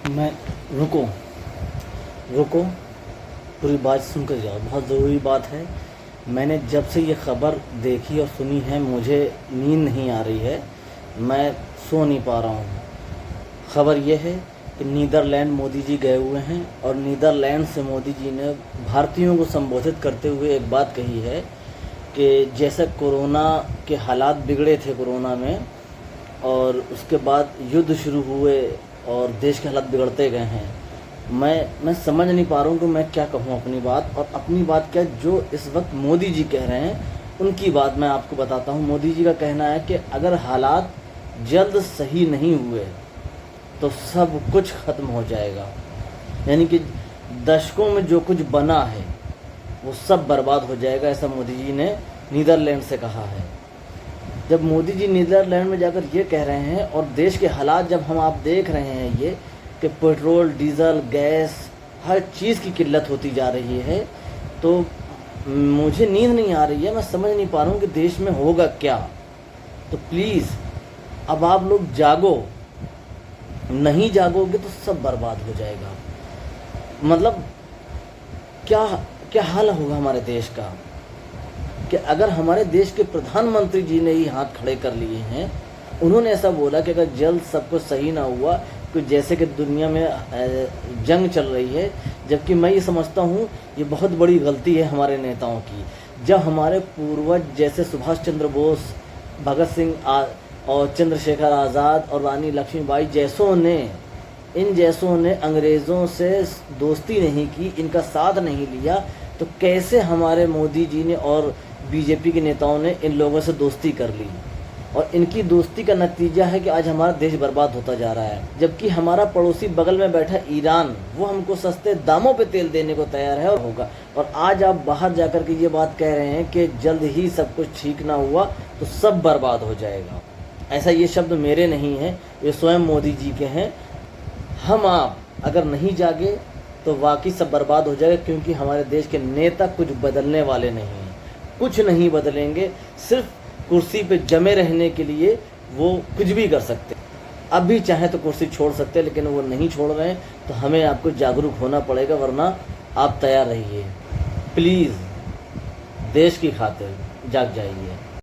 मैं रुको रुको पूरी बात सुन कर जाओ, बहुत ज़रूरी बात है। मैंने जब से ये ख़बर देखी और सुनी है मुझे नींद नहीं आ रही है, मैं सो नहीं पा रहा हूँ। ख़बर ये है कि नीदरलैंड मोदी जी गए हुए हैं और नीदरलैंड से मोदी जी ने भारतीयों को संबोधित करते हुए एक बात कही है कि जैसे कोरोना के हालात बिगड़े थे कोरोना में, और उसके बाद युद्ध शुरू हुए और देश के हालात बिगड़ते गए हैं। मैं समझ नहीं पा रहा हूँ कि मैं क्या कहूँ अपनी बात, और अपनी बात क्या जो इस वक्त मोदी जी कह रहे हैं उनकी बात मैं आपको बताता हूँ। मोदी जी का कहना है कि अगर हालात जल्द सही नहीं हुए तो सब कुछ ख़त्म हो जाएगा, यानी कि दशकों में जो कुछ बना है वो सब बर्बाद हो जाएगा, ऐसा मोदी जी ने नीदरलैंड से कहा है। जब मोदी जी नीदरलैंड में जाकर ये कह रहे हैं और देश के हालात जब हम आप देख रहे हैं ये कि पेट्रोल, डीज़ल, गैस, हर चीज़ की किल्लत होती जा रही है, तो मुझे नींद नहीं आ रही है। मैं समझ नहीं पा रहा हूँ कि देश में होगा क्या। तो प्लीज़ अब आप लोग जागो, नहीं जागोगे तो सब बर्बाद हो जाएगा। मतलब क्या क्या हाल होगा हमारे देश का कि अगर हमारे देश के प्रधानमंत्री जी ने ही हाथ खड़े कर लिए हैं, उन्होंने ऐसा बोला कि अगर जल्द सब कुछ सही ना हुआ तो जैसे कि दुनिया में जंग चल रही है, जबकि मैं ये समझता हूँ ये बहुत बड़ी गलती है हमारे नेताओं की। जब हमारे पूर्वज जैसे सुभाष चंद्र बोस, भगत सिंह और चंद्रशेखर आज़ाद और रानी लक्ष्मीबाई इन जैसों ने अंग्रेज़ों से दोस्ती नहीं की, इनका साथ नहीं लिया, तो कैसे हमारे मोदी जी ने और बीजेपी के नेताओं ने इन लोगों से दोस्ती कर ली। और इनकी दोस्ती का नतीजा है कि आज हमारा देश बर्बाद होता जा रहा है। जबकि हमारा पड़ोसी बगल में बैठा ईरान, वो हमको सस्ते दामों पे तेल देने को तैयार है और होगा। और आज आप बाहर जाकर के ये बात कह रहे हैं कि जल्द ही सब कुछ ठीक ना हुआ तो सब बर्बाद हो जाएगा। ऐसा ये शब्द मेरे नहीं हैं, ये स्वयं मोदी जी के हैं। हम आप अगर नहीं जागे तो वाकई सब बर्बाद हो जाएगा, क्योंकि हमारे देश के नेता कुछ बदलने वाले नहीं हैं, कुछ नहीं बदलेंगे। सिर्फ कुर्सी पे जमे रहने के लिए वो कुछ भी कर सकते हैं। अब भी चाहे तो कुर्सी छोड़ सकते हैं, लेकिन वो नहीं छोड़ रहे हैं, तो हमें आपको जागरूक होना पड़ेगा, वरना आप तैयार रहिए। प्लीज़ देश की खातिर जाग जाइए।